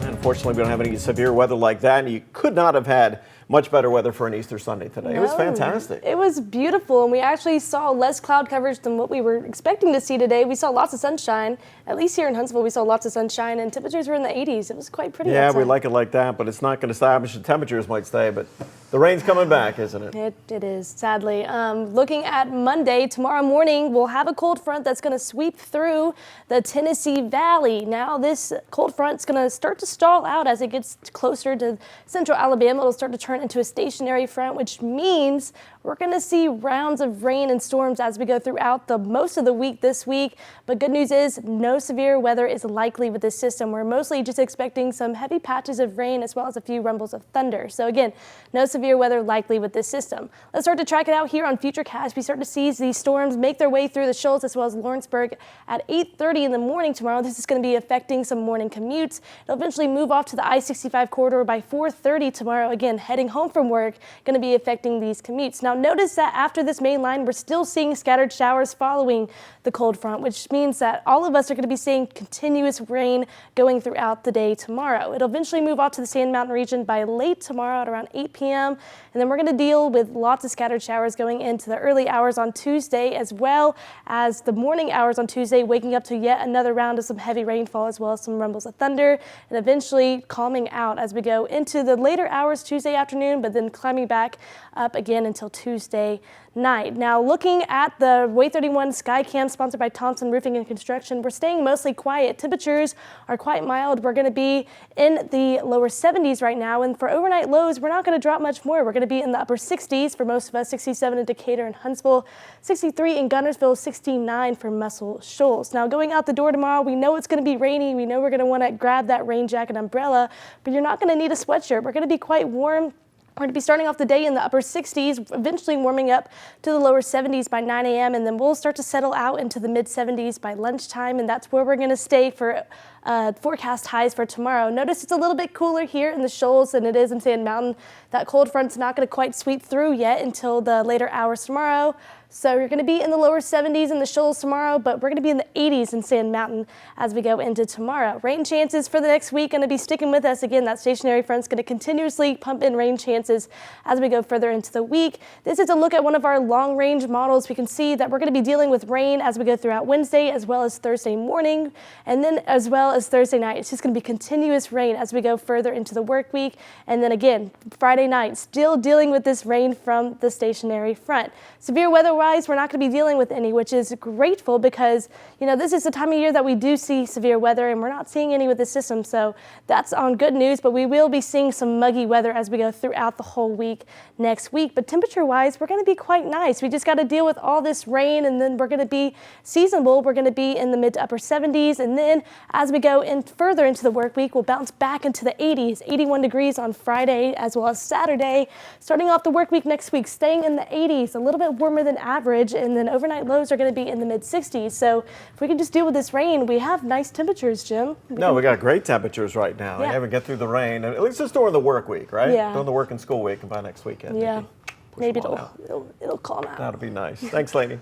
Unfortunately, we don't have any severe weather like that, and you could not have had much better weather for an Easter Sunday today. It was fantastic. It was beautiful, and we actually saw less cloud coverage than what we were expecting to see today. We saw lots of sunshine. At least here in Huntsville, we saw lots of sunshine, and temperatures were in the 80s. It was quite pretty outside. We like it like that, but it's not going to establish the temperatures might stay, but the rain's coming back, isn't it? It is, sadly. Looking at Monday, tomorrow morning, we'll have a cold front that's going to sweep through the Tennessee Valley. Now, this cold front's going to start to stall out as it gets closer to central Alabama. It'll start to turn into a stationary front, which means we're going to see rounds of rain and storms as we go throughout most of the week this week. But good news is no severe weather is likely with this system. We're mostly just expecting some heavy patches of rain as well as a few rumbles of thunder. So again, no severe weather likely with this system. Let's start to track it out here on Futurecast. We start to see these storms make their way through the Shoals as well as Lawrenceburg at 8:30 in the morning tomorrow. This is going to be affecting some morning commutes. It'll eventually move off to the I-65 corridor by 4:30 tomorrow. Again, heading home from work, going to be affecting these commutes. Now notice that after this main line, we're still seeing scattered showers following the cold front, which means that all of us are going to be seeing continuous rain going throughout the day tomorrow. It'll eventually move off to the Sand Mountain region by late tomorrow at around 8 p.m. And then we're going to deal with lots of scattered showers going into the early hours on Tuesday, as well as the morning hours on Tuesday, waking up to yet another round of some heavy rainfall as well as some rumbles of thunder, and eventually calming out as we go into the later hours Tuesday afternoon, but then climbing back up again until Tuesday night. Now, looking at the Way 31 Sky Cam sponsored by Thompson Roofing and Construction, we're staying mostly quiet. Temperatures are quite mild. We're going to be in the lower 70s right now, and for overnight lows, we're not going to drop much more. We're going to be in the upper 60s for most of us, 67 in Decatur and Huntsville, 63 in Guntersville, 69 for Muscle Shoals. Now, going out the door tomorrow, we know it's going to be rainy. We know we're going to want to grab that rain jacket umbrella, but you're not going to need a sweatshirt. We're going to be quite warm. We're going to be starting off the day in the upper 60s, eventually warming up to the lower 70s by 9 a.m. and then we'll start to settle out into the mid 70s by lunchtime, and that's where we're going to stay for forecast highs for tomorrow. Notice it's a little bit cooler here in the Shoals than it is in Sand Mountain. That cold front's not going to quite sweep through yet until the later hours tomorrow. So you're going to be in the lower 70s in the Shoals tomorrow, but we're going to be in the 80s in Sand Mountain as we go into tomorrow. Rain chances for the next week going to be sticking with us. Again, that stationary front's going to continuously pump in rain chances as we go further into the week. This is a look at one of our long range models. We can see that we're going to be dealing with rain as we go throughout Wednesday as well as Thursday morning, and then as well as Thursday night. It's just going to be continuous rain as we go further into the work week. And then again, Friday night, still dealing with this rain from the stationary front. Severe weather-wise, we're not going to be dealing with any, which is grateful because, you know, this is the time of year that we do see severe weather and we're not seeing any with this system. So that's on good news, but we will be seeing some muggy weather as we go throughout the whole week next week. But temperature-wise, we're going to be quite nice. We just got to deal with all this rain, and then we're going to be seasonable. We're going to be in the mid to upper 70s. And then as we go in further into the work week, we'll bounce back into the 80s, 81 degrees on Friday as well as Saturday. Starting off the work week next week, staying in the 80s, a little bit warmer than average, and then overnight lows are going to be in the mid 60s. So if we can just deal with this rain, we have nice temperatures, Jim. We got great temperatures right now. Yeah. You haven't get through the rain, at least just during the work week, right? Yeah. During the work and school week, and by next weekend. Yeah. Maybe it'll it'll calm out. That'll be nice. Thanks, Laine.